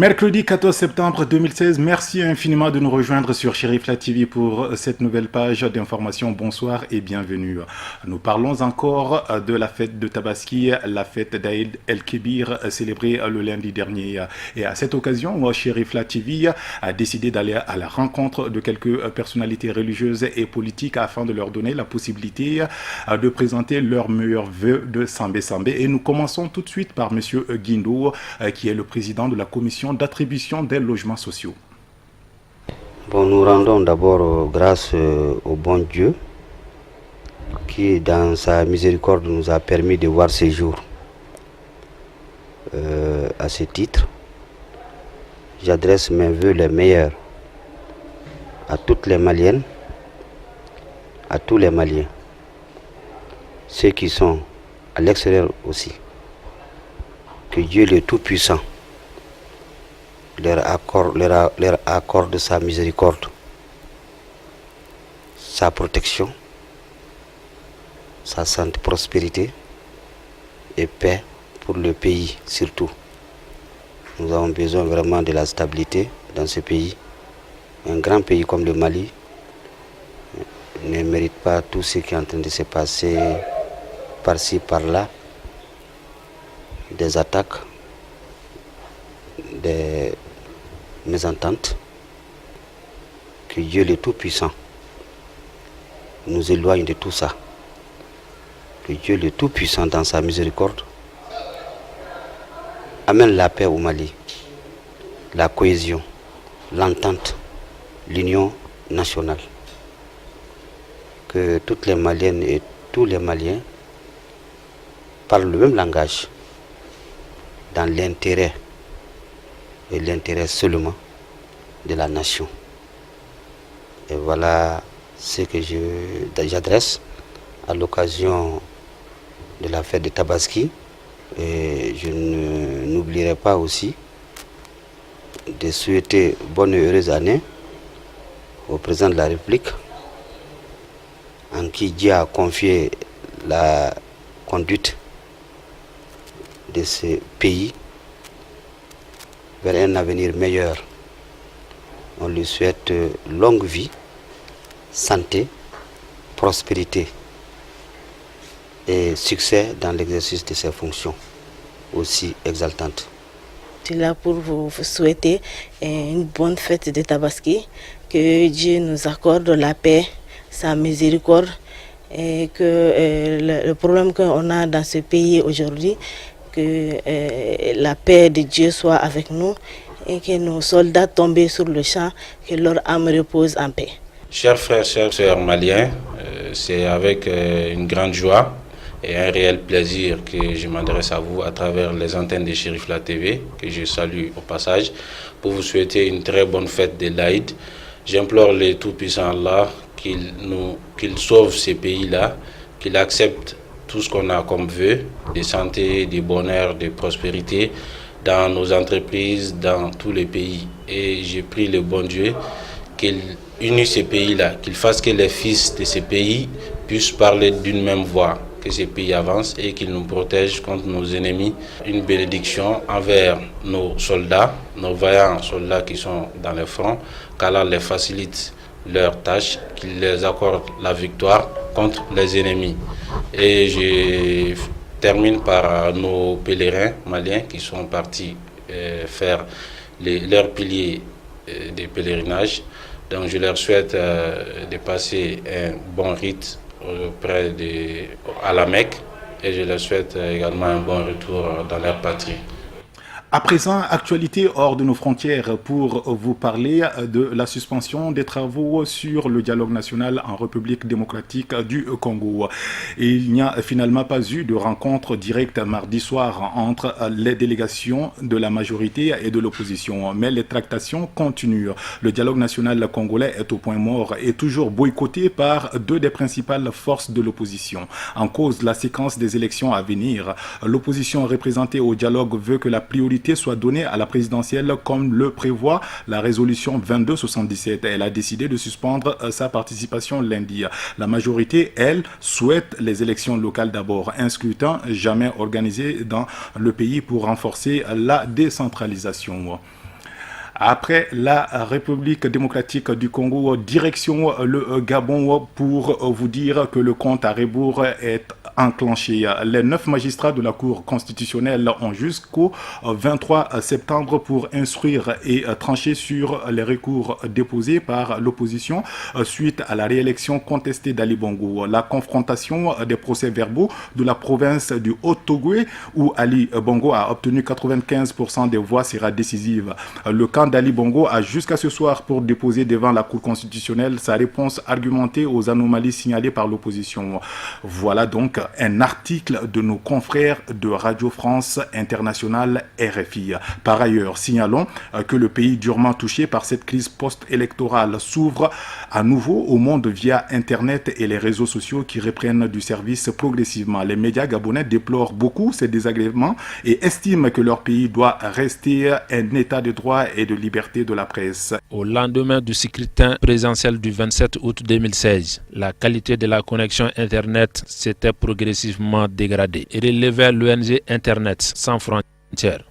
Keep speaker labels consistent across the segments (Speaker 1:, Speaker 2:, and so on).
Speaker 1: Mercredi 14 septembre 2016, merci infiniment de nous rejoindre sur Chérifla TV pour cette nouvelle page d'information. Bonsoir et bienvenue. Nous parlons encore de la fête de Tabaski, la fête d'Aïd El-Kébir célébrée le lundi dernier. Et à cette occasion, Chérifla TV a décidé d'aller à la rencontre de quelques personnalités religieuses et politiques afin de leur donner la possibilité de présenter leurs meilleurs vœux de Sambé Sambé. Et nous commençons tout de suite par Monsieur Guindo, qui est le président de la commission d'attribution des logements sociaux.
Speaker 2: Bon, nous rendons d'abord grâce au bon Dieu qui, dans sa miséricorde, nous a permis de voir ces jours. À ce titre, j'adresse mes vœux les meilleurs à toutes les Maliennes, à tous les Maliens, ceux qui sont à l'extérieur aussi. Que Dieu le Tout-Puissant leur accorde sa miséricorde, sa protection, sa sainte prospérité et paix pour le pays surtout. Nous avons besoin vraiment de la stabilité dans ce pays. Un grand pays comme le Mali ne mérite pas tout ce qui est en train de se passer par-ci, par-là, des attaques, des mésententes. Que Dieu le Tout-Puissant nous éloigne de tout ça. Que Dieu le Tout-Puissant dans sa miséricorde amène la paix au Mali, la cohésion, l'entente, l'union nationale. Que toutes les Maliennes et tous les Maliens parlent le même langage dans l'intérêt et l'intérêt seulement de la nation. Et voilà ce que j'adresse à l'occasion de la fête de Tabaski. Et je n'oublierai pas aussi de souhaiter bonne et heureuse année au président de la République, en qui Dieu a confié la conduite de ce pays vers un avenir meilleur. On lui souhaite longue vie, santé, prospérité et succès dans l'exercice de ses fonctions aussi exaltantes.
Speaker 3: Je suis là pour vous souhaiter une bonne fête de Tabaski, que Dieu nous accorde la paix, sa miséricorde, et que le problème qu'on a dans ce pays aujourd'hui, que la paix de Dieu soit avec nous et que nos soldats tombés sur le champ, que leur âme repose en paix.
Speaker 4: Chers frères, chères sœurs maliens, c'est avec une grande joie et un réel plaisir que je m'adresse à vous à travers les antennes de Chérifla TV, que je salue au passage, pour vous souhaiter une très bonne fête de l'Aïd. J'implore le Tout-Puissant Allah qu'il sauve ces pays-là, qu'il accepte tout ce qu'on a comme vœu, de santé, de bonheur, de prospérité dans nos entreprises, dans tous les pays. Et j'ai prie le bon Dieu qu'il unisse ces pays-là, qu'il fasse que les fils de ces pays puissent parler d'une même voix, que ces pays avancent et qu'il nous protège contre nos ennemis. Une bénédiction envers nos soldats, nos vaillants soldats qui sont dans le front, qu'Allah les facilite leurs tâches, qu'il les accorde la victoire contre les ennemis. Et je termine par nos pèlerins maliens qui sont partis faire leurs piliers des pèlerinages. Donc je leur souhaite de passer un bon rite à la Mecque et je leur souhaite également un bon retour dans leur patrie.
Speaker 1: À présent, actualité hors de nos frontières pour vous parler de la suspension des travaux sur le dialogue national en République démocratique du Congo. Il n'y a finalement pas eu de rencontre directe mardi soir entre les délégations de la majorité et de l'opposition, mais les tractations continuent. Le dialogue national congolais est au point mort et toujours boycotté par deux des principales forces de l'opposition. En cause, la séquence des élections à venir. L'opposition représentée au dialogue veut que la priorité soit donnée à la présidentielle comme le prévoit la résolution 2277. Elle a décidé de suspendre sa participation lundi. La majorité, elle, souhaite les élections locales d'abord. Un scrutin jamais organisé dans le pays pour renforcer la décentralisation. Après la République démocratique du Congo, direction le Gabon pour vous dire que le compte à rebours est enclenché. Les 9 magistrats de la Cour constitutionnelle ont jusqu'au 23 septembre pour instruire et trancher sur les recours déposés par l'opposition suite à la réélection contestée d'Ali Bongo. La confrontation des procès-verbaux de la province du Haut-Togo où Ali Bongo a obtenu 95% des voix sera décisive. Le camp d'Ali Bongo a jusqu'à ce soir pour déposer devant la Cour constitutionnelle sa réponse argumentée aux anomalies signalées par l'opposition. Voilà donc un article de nos confrères de Radio France Internationale RFI. Par ailleurs, signalons que le pays durement touché par cette crise post-électorale s'ouvre à nouveau au monde via Internet et les réseaux sociaux qui reprennent du service progressivement. Les médias gabonais déplorent beaucoup ces désagréments et estiment que leur pays doit rester un état de droit et de liberté de la presse.
Speaker 5: Au lendemain du scrutin présidentiel du 27 août 2016, la qualité de la connexion Internet s'était progressivement dégradée et relevait l'ONG Internet sans frontières.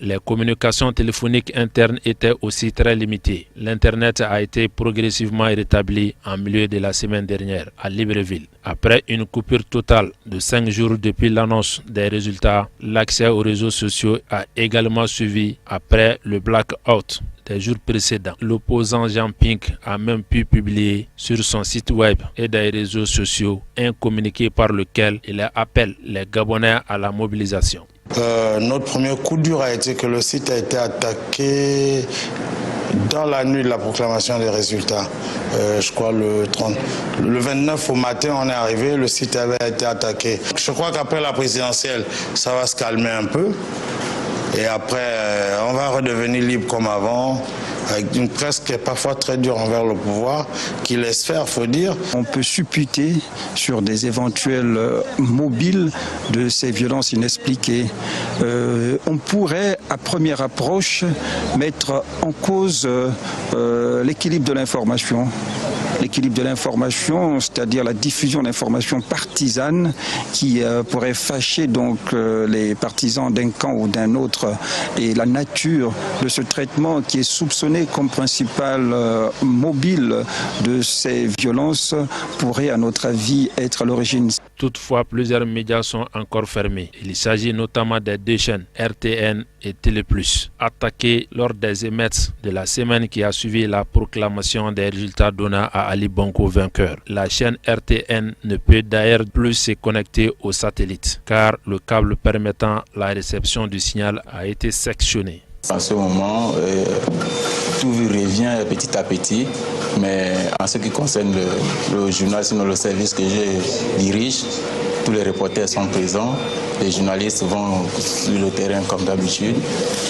Speaker 5: Les communications téléphoniques internes étaient aussi très limitées. L'Internet a été progressivement rétabli en milieu de la semaine dernière à Libreville. Après une coupure totale de 5 jours depuis l'annonce des résultats, l'accès aux réseaux sociaux a également suivi après le blackout des jours précédents. L'opposant Jean Ping a même pu publier sur son site web et des réseaux sociaux un communiqué par lequel il appelle les Gabonais à la mobilisation.
Speaker 6: Notre premier coup dur a été que le site a été attaqué dans la nuit de la proclamation des résultats. Je crois le 30. Le 29 au matin, on est arrivé, le site avait été attaqué. Je crois qu'après la présidentielle, ça va se calmer un peu. Et après, on va redevenir libre comme avant, avec une presse qui est parfois très dure envers le pouvoir, qui laisse faire, faut dire.
Speaker 7: On peut supputer sur des éventuels mobiles de ces violences inexpliquées. On pourrait, à première approche, mettre en cause l'équilibre de l'information. L'équilibre de l'information, c'est-à-dire la diffusion d'informations partisanes qui pourrait fâcher donc les partisans d'un camp ou d'un autre, et la nature de ce traitement qui est soupçonné comme principal mobile de ces violences pourrait à notre avis être à l'origine.
Speaker 5: Toutefois, plusieurs médias sont encore fermés. Il s'agit notamment des 2 chaînes RTN et Télé+, attaquées lors des émeutes de la semaine qui a suivi la proclamation des résultats donnant à Ali Bongo vainqueur. La chaîne RTN ne peut d'ailleurs plus se connecter au satellite car le câble permettant la réception du signal a été sectionné.
Speaker 8: En ce moment, tout revient petit à petit, mais en ce qui concerne le journal, sinon le service que je dirige, tous les reporters sont présents, les journalistes vont sur le terrain comme d'habitude,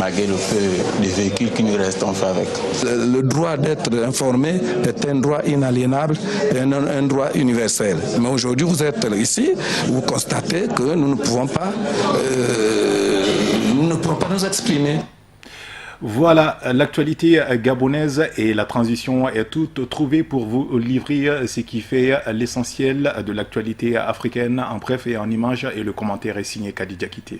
Speaker 8: malgré le peu de véhicules qui nous restent en fait avec.
Speaker 9: Le droit d'être informé est un droit inaliénable et un droit universel. Mais aujourd'hui, vous êtes ici, vous constatez que nous ne pouvons pas nous exprimer.
Speaker 1: Voilà, l'actualité gabonaise et la transition est toute trouvée pour vous livrer ce qui fait l'essentiel de l'actualité africaine en bref et en images, et le commentaire est signé Khadija Kité.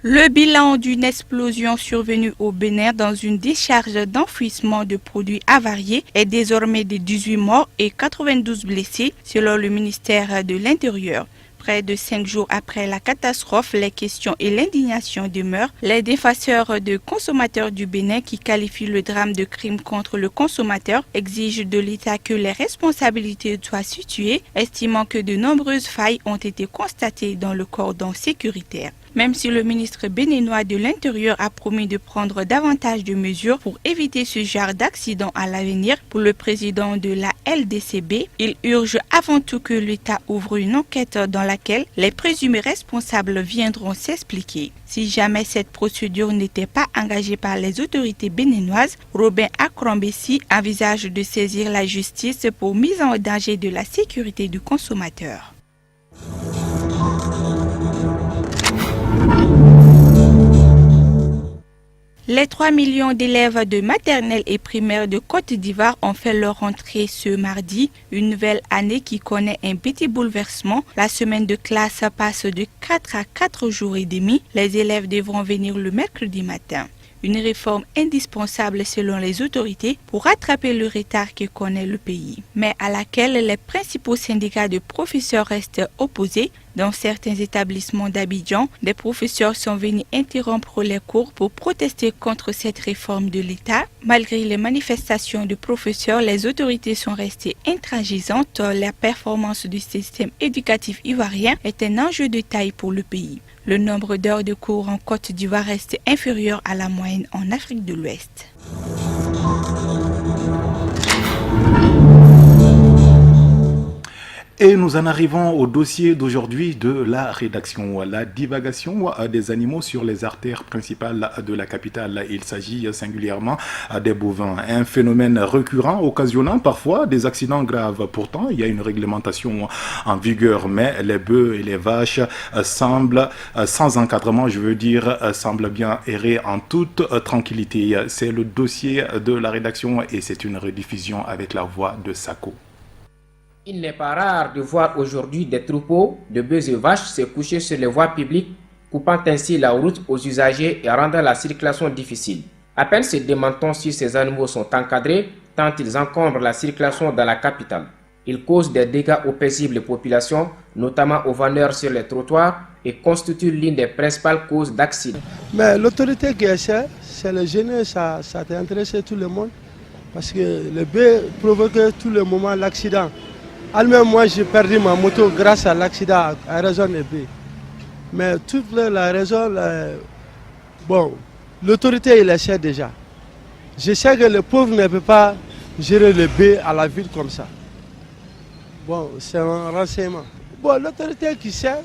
Speaker 10: Le bilan d'une explosion survenue au Bénin dans une décharge d'enfouissement de produits avariés est désormais de 18 morts et 92 blessés, selon le ministère de l'Intérieur. Près de 5 jours après la catastrophe, les questions et l'indignation demeurent. Les défenseurs de consommateurs du Bénin, qui qualifient le drame de crime contre le consommateur, exigent de l'État que les responsabilités soient situées, estimant que de nombreuses failles ont été constatées dans le cordon sécuritaire. Même si le ministre béninois de l'Intérieur a promis de prendre davantage de mesures pour éviter ce genre d'accident à l'avenir, pour le président de la LDCB, il urge avant tout que l'État ouvre une enquête dans laquelle les présumés responsables viendront s'expliquer. Si jamais cette procédure n'était pas engagée par les autorités béninoises, Robin Akrambessi envisage de saisir la justice pour mise en danger de la sécurité du consommateur. Les 3 millions d'élèves de maternelle et primaire de Côte d'Ivoire ont fait leur rentrée ce mardi. Une nouvelle année qui connaît un petit bouleversement. La semaine de classe passe de 4 à 4 jours et demi. Les élèves devront venir le mercredi matin. Une réforme indispensable selon les autorités pour rattraper le retard que connaît le pays, mais à laquelle les principaux syndicats de professeurs restent opposés. Dans certains établissements d'Abidjan, des professeurs sont venus interrompre les cours pour protester contre cette réforme de l'État. Malgré les manifestations de professeurs, les autorités sont restées intransigeantes. La performance du système éducatif ivoirien est un enjeu de taille pour le pays. Le nombre d'heures de cours en Côte d'Ivoire reste inférieur à la moyenne en Afrique de l'Ouest.
Speaker 1: Et nous en arrivons au dossier d'aujourd'hui de la rédaction. La divagation des animaux sur les artères principales de la capitale. Il s'agit singulièrement des bovins. Un phénomène récurrent occasionnant parfois des accidents graves. Pourtant, il y a une réglementation en vigueur, mais les bœufs et les vaches semblent, sans encadrement, semblent bien errer en toute tranquillité. C'est le dossier de la rédaction et c'est une rediffusion avec la voix de Sako.
Speaker 11: Il n'est pas rare de voir aujourd'hui des troupeaux de bœufs et vaches se coucher sur les voies publiques, coupant ainsi la route aux usagers et rendant la circulation difficile. À peine ces démentons si ces animaux sont encadrés, tant ils encombrent la circulation dans la capitale. Ils causent des dégâts aux paisibles populations, notamment aux vendeurs sur les trottoirs, et constituent l'une des principales causes d'accidents.
Speaker 12: Mais l'autorité qui essaie, c'est le gêner, ça a intéressé tout le monde, parce que les bœufs provoquent tout le moment l'accident. Même moi, j'ai perdu ma moto grâce à l'accident à raison des bœufs. Mais toute la raison, l'autorité, il essaie déjà. Je sais que le pauvre ne peut pas gérer le bœuf à la ville comme ça. Bon, c'est un renseignement. Bon, l'autorité qui sait,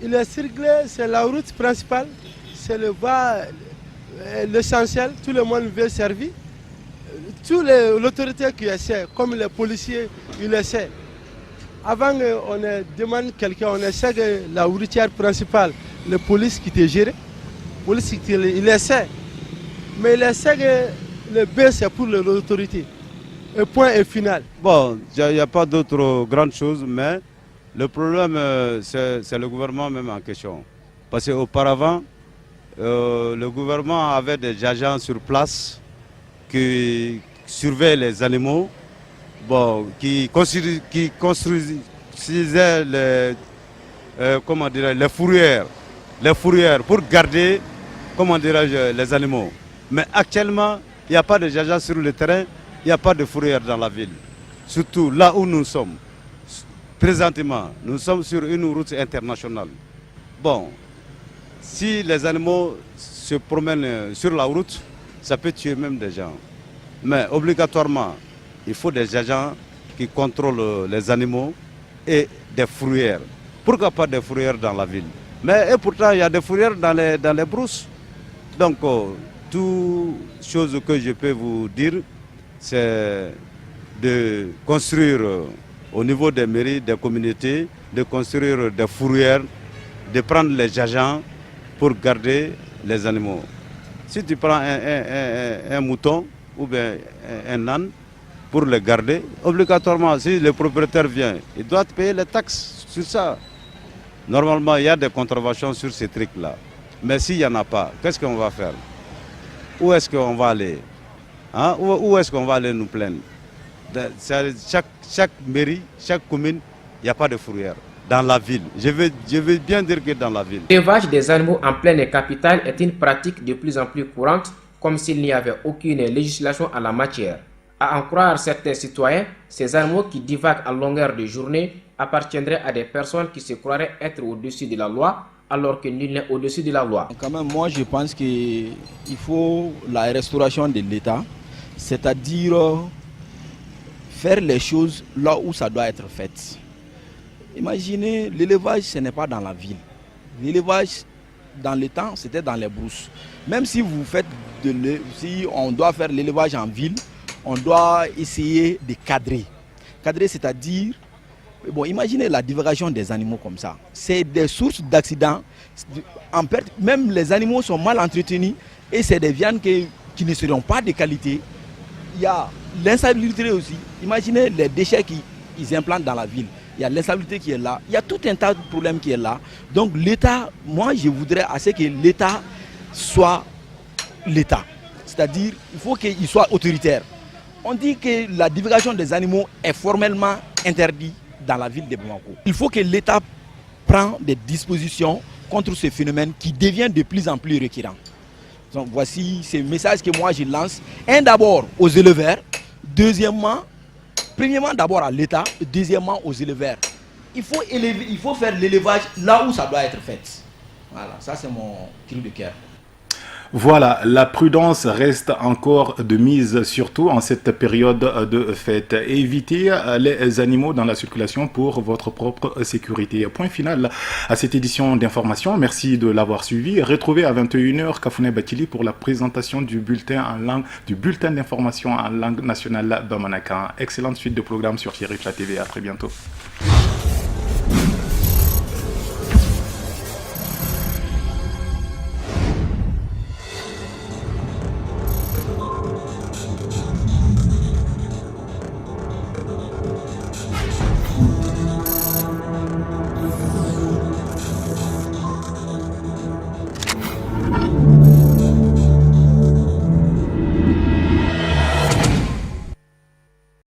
Speaker 12: il est circulé, c'est la route principale, c'est l'essentiel, tout le monde veut servir. Toutes l'autorité qui essaie, comme les policiers, ils essaient. Avant qu'on demande quelqu'un, on essaie que la routière principale, la police qui te gère, il essaie. Mais il essaie que le B, c'est pour l'autorité. Le point est final.
Speaker 13: Bon, il n'y a pas d'autre grande chose, mais le problème, c'est le gouvernement même en question. Parce qu'auparavant, le gouvernement avait des agents sur place qui surveillent les animaux, qui construisaient les fourrières pour garder les animaux. Mais actuellement, il n'y a pas de agents sur le terrain, il n'y a pas de fourrières dans la ville. Surtout là où nous sommes. Présentement, nous sommes sur une route internationale. Bon, si les animaux se promènent sur la route, ça peut tuer même des gens. Mais obligatoirement, il faut des agents qui contrôlent les animaux et des fourrières. Pourquoi pas des fourrières dans la ville? Mais et pourtant, il y a des fourrières dans les brousses. Donc, toute chose que je peux vous dire, c'est de construire au niveau des mairies, des communautés, de construire des fourrières, de prendre les agents pour garder les animaux. Si tu prends un mouton ou bien un âne pour le garder, obligatoirement, si le propriétaire vient, il doit payer les taxes sur ça. Normalement, il y a des contraventions sur ces trucs-là. Mais s'il n'y en a pas, qu'est-ce qu'on va faire? Où est-ce qu'on va aller? Où est-ce qu'on va aller nous plaindre? Chaque mairie, chaque commune, il n'y a pas de fourrière. Dans la ville, je veux bien dire que dans la ville.
Speaker 11: L'élevage des animaux en pleine capitale est une pratique de plus en plus courante, comme s'il n'y avait aucune législation en la matière. À en croire certains citoyens, ces animaux qui divaguent à longueur de journée appartiendraient à des personnes qui se croiraient être au-dessus de la loi, alors que nul n'est au-dessus de la loi.
Speaker 14: Quand même, moi je pense qu'il faut la restauration de l'État, c'est-à-dire faire les choses là où ça doit être fait. Imaginez, l'élevage, ce n'est pas dans la ville. L'élevage, dans le temps, c'était dans les brousses. Même si vous faites si on doit faire l'élevage en ville, on doit essayer de cadrer. Cadrer, c'est-à-dire, imaginez la divagation des animaux comme ça. C'est des sources d'accidents. Même les animaux sont mal entretenus et c'est des viandes qui ne seront pas de qualité. Il y a l'insalubrité aussi. Imaginez les déchets qu'ils implantent dans la ville. Il y a l'insalubrité qui est là. Il y a tout un tas de problèmes qui est là. Donc l'État, moi je voudrais assez que l'État soit l'État. C'est-à-dire il faut qu'il soit autoritaire. On dit que la divulgation des animaux est formellement interdite dans la ville de Bamako. Il faut que l'État prenne des dispositions contre ce phénomène qui devient de plus en plus récurrent. Donc voici ce message que moi je lance. Un, d'abord aux éleveurs. Premièrement d'abord à l'État. Deuxièmement aux éleveurs. Il faut faire l'élevage là où ça doit être fait. Voilà, ça c'est mon cri de cœur.
Speaker 1: Voilà, la prudence reste encore de mise, surtout en cette période de fête. Évitez les animaux dans la circulation pour votre propre sécurité. Point final à cette édition d'information. Merci de l'avoir suivi. Retrouvez à 21h Kafouné Batili pour la présentation du bulletin d'information en langue nationale bamanakan. Excellente suite de programmes sur Chérifla TV. À très bientôt.